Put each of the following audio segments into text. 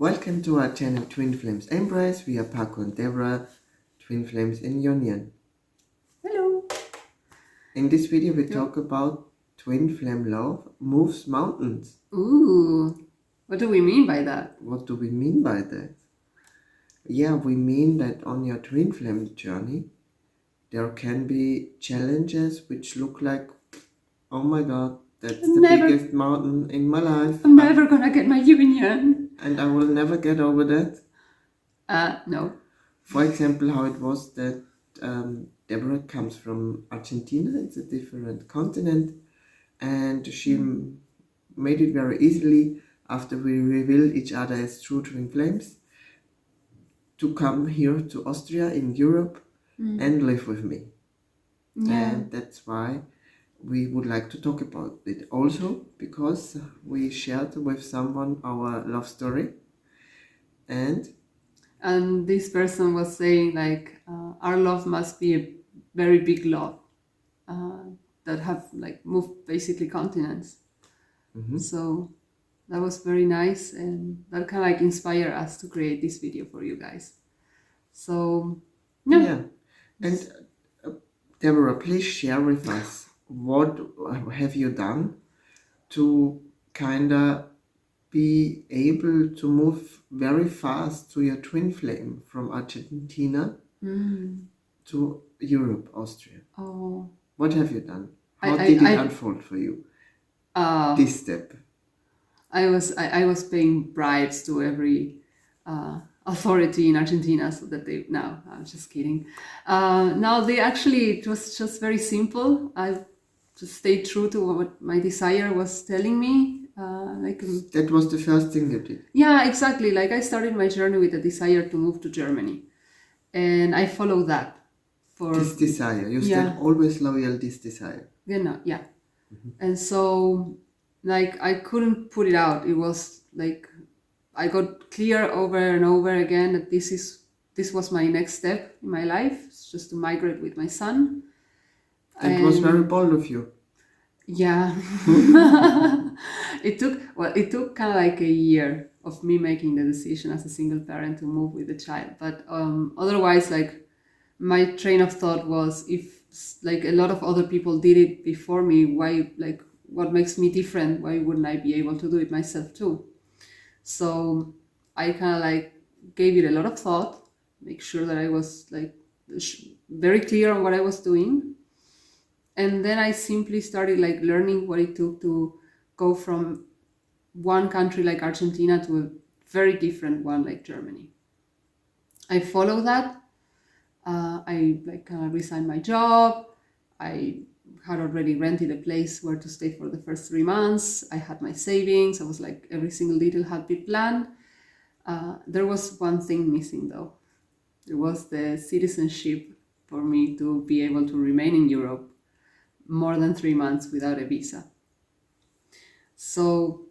Welcome to our channel Twinflames Embrace. We are Paco and Déborah, Twinflames in Union. Hello. In this video we talk about twin flame love moves mountains. Ooh, what do we mean by that? What do we mean by that? Yeah, we mean that on your twin flame journey there can be challenges which look like, oh my god, that's the biggest mountain in my life. I'm never gonna get my union. And I will never get over that. No. For example, how it was that Déborah comes from Argentina. It's a different continent, and she made it very easily after we revealed each other as true twin flames to come here to Austria in Europe and live with me. Yeah. And that's why we would like to talk about it also, because we shared with someone our love story, and this person was saying like our love must be a very big love that have like moved basically continents. So that was very nice, and that kind of like inspired us to create this video for you guys. So yeah. And Déborah, please share with us, what have you done to kind of be able to move very fast to your twin flame from Argentina to Europe, Austria? Oh, what have you done? How did it unfold for you? This step. I was paying bribes to every authority in Argentina so that they. No, I'm just kidding. Now they actually, it was just very simple. I just stayed true to what my desire was telling me. That was the first thing you did. Yeah, exactly. Like I started my journey with a desire to move to Germany, and I followed that for this desire. You stayed always loyal. This desire. Yeah. And so, like, I couldn't put it out. It was like I got clear over and over again that this was my next step in my life. It's just to migrate with my son. That was very bold of you. Yeah. It took kind of like a year of me making the decision as a single parent to move with a child. But otherwise, like, my train of thought was, if like a lot of other people did it before me, why, like, what makes me different? Why wouldn't I be able to do it myself too? So I kind of like gave it a lot of thought, make sure that I was like very clear on what I was doing. And then I simply started like learning what it took to go from one country like Argentina to a very different one like Germany. I followed that. I like kind of resigned my job. I had already rented a place where to stay for the first 3 months. I had my savings. I was like, every single detail had been planned. There was one thing missing though. It was the citizenship for me to be able to remain in Europe more than 3 months without a visa. So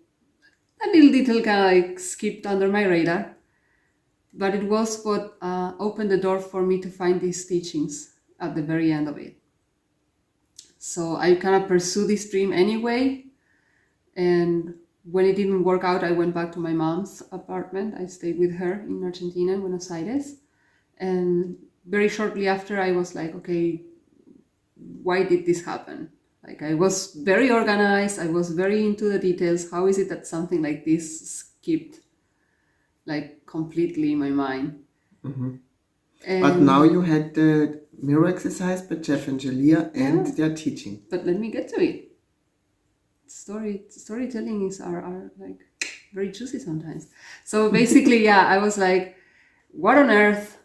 a little detail kind of like skipped under my radar, but it was what opened the door for me to find these teachings at the very end of it. So I kind of pursued this dream anyway, and when it didn't work out, I went back to my mom's apartment. I stayed with her in Argentina, in Buenos Aires, and very shortly after I was like, okay, why did this happen? Like, I was very organized, I was very into the details. How is it that something like this skipped like completely in my mind? But now you had the mirror exercise by Jeff and Julia and their teaching. But let me get to it. Storytelling is are like very juicy sometimes. So basically, I was like, what on earth?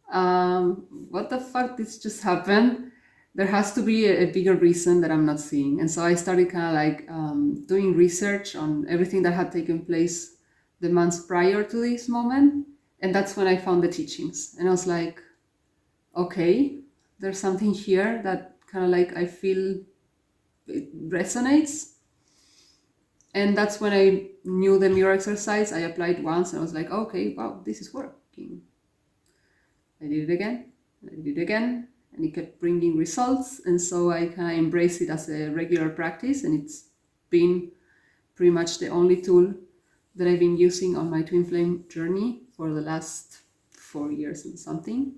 What the fuck? This just happened. There has to be a bigger reason that I'm not seeing. And so I started kind of like doing research on everything that had taken place the months prior to this moment. And that's when I found the teachings. And I was like, okay, there's something here that kind of like I feel it resonates. And that's when I knew the mirror exercise. I applied once and I was like, okay, wow, this is working. I did it again. I did it again. And it kept bringing results, and so I kind of embraced it as a regular practice, and it's been pretty much the only tool that I've been using on my Twinflame journey for the last 4 years and something.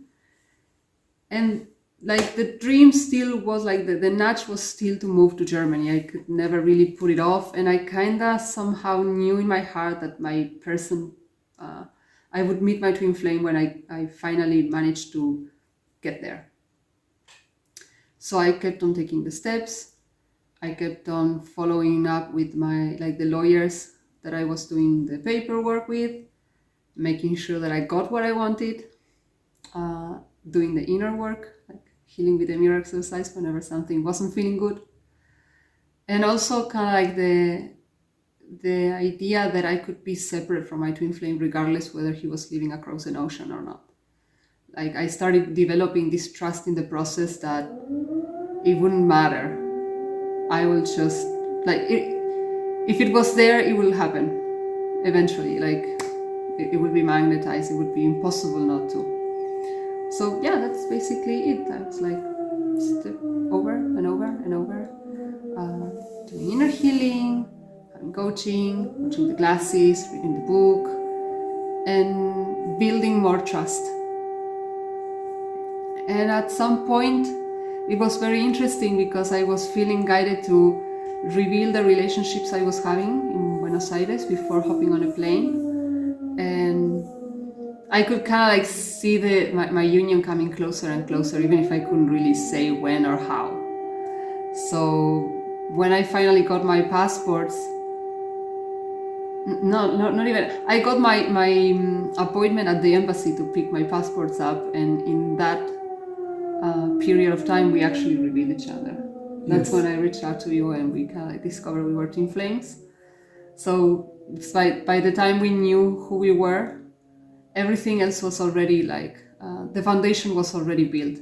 And like the dream still was like the nudge was still to move to Germany. I could never really put it off, and I kinda somehow knew in my heart that my person, I would meet my twin flame when I finally managed to get there. So I kept on taking the steps. I kept on following up with my the lawyers that I was doing the paperwork with, making sure that I got what I wanted, doing the inner work, like healing with the mirror exercise whenever something wasn't feeling good. And also kind of like the idea that I could be separate from my twin flame regardless whether he was living across an ocean or not. Like I started developing this trust in the process that it wouldn't matter. I will just, if it was there, it will happen eventually. Like it would be magnetized. It would be impossible not to. So yeah, that's basically it. That's like step over and over and over. Doing inner healing, having coaching, watching the classes, reading the book, and building more trust. And at some point, it was very interesting because I was feeling guided to reveal the relationships I was having in Buenos Aires before hopping on a plane. And I could kind of see my union coming closer and closer, even if I couldn't really say when or how. So when I finally got my passports, not even, I got my appointment at the embassy to pick my passports up, and in that period of time we actually revealed each other. That's when I reached out to you and we kind of discovered we were twin flames. So by the time we knew who we were, everything else was already the foundation was already built.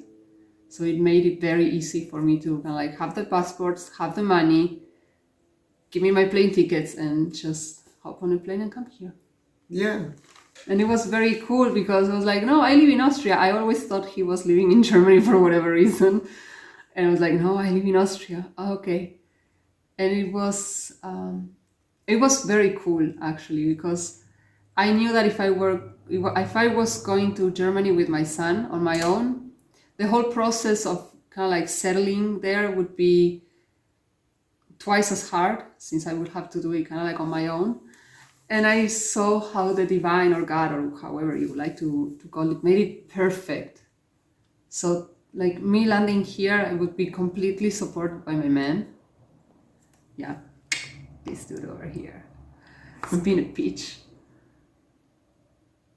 So it made it very easy for me to kind of have the passports, have the money, give me my plane tickets, and just hop on a plane and come here. Yeah. And it was very cool because I was like, no, I live in Austria. I always thought he was living in Germany for whatever reason. And I was like, no, I live in Austria. Oh, okay. And it was very cool actually, because I knew that if I was going to Germany with my son on my own, the whole process of kind of settling there would be twice as hard, since I would have to do it kind of on my own. And I saw how the divine or God, or however you would like to call it, made it perfect. So me landing here, I would be completely supported by my man. Yeah, this dude over here. It's been a peach.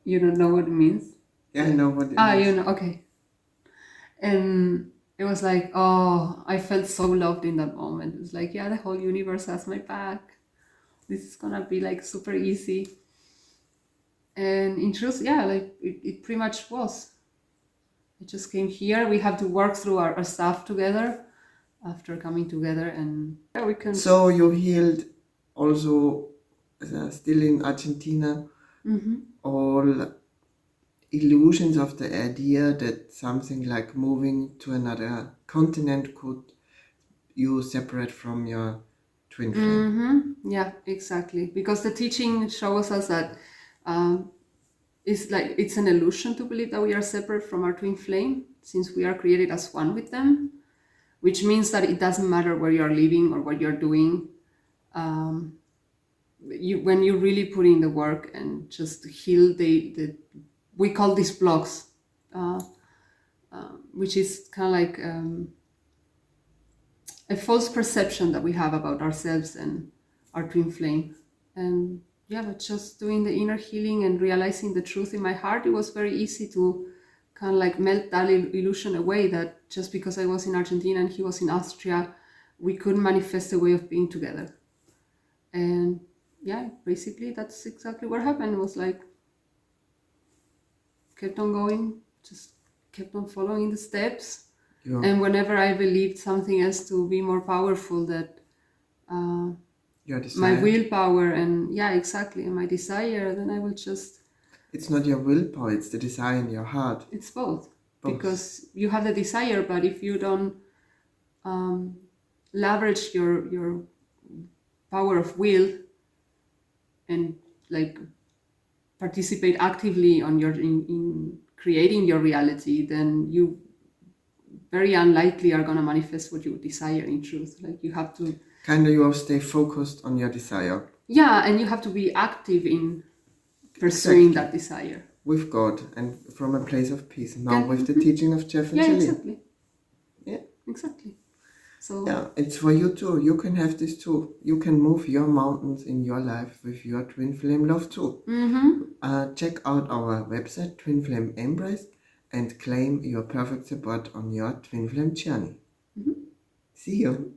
You don't know what it means? Yeah, I know what it means. You know, okay. And it was I felt so loved in that moment. It was yeah, the whole universe has my back. This is gonna be super easy. And in truth, yeah, it pretty much was. I just came here. We have to work through our stuff together after coming together, and yeah, we can. So you healed also still in Argentina, all illusions of the idea that something like moving to another continent could you separate from your twin flame. Yeah, exactly. Because the teaching shows us that it's an illusion to believe that we are separate from our twin flame, since we are created as one with them, which means that it doesn't matter where you are living or what you're doing. When you really put in the work and just heal we call these blocks, which is kind of a false perception that we have about ourselves and our twin flame. And yeah, but just doing the inner healing and realizing the truth in my heart, it was very easy to kind of melt that illusion away, that just because I was in Argentina and he was in Austria, we couldn't manifest a way of being together. And yeah, basically that's exactly what happened. It was kept on going, just kept on following the steps. Yeah. And whenever I believed something else to be more powerful, that my willpower and and my desire, then I will just... It's not your willpower, it's the desire in your heart. It's both. Because you have the desire, but if you don't leverage your power of will and like participate actively on your in creating your reality, then you very unlikely are going to manifest what you desire in truth. Like you have to Kind of you stay focused on your desire. Yeah, and you have to be active in pursuing Exactly. that desire. With God and from a place of peace. Now with the teaching of Jeff and Shalene. Exactly. Yeah. Exactly. So yeah, it's for you too. You can have this too. You can move your mountains in your life with your twin flame love too. Check out our website, Twinflame Embrace, and claim your perfect support on your twin flame journey. See you.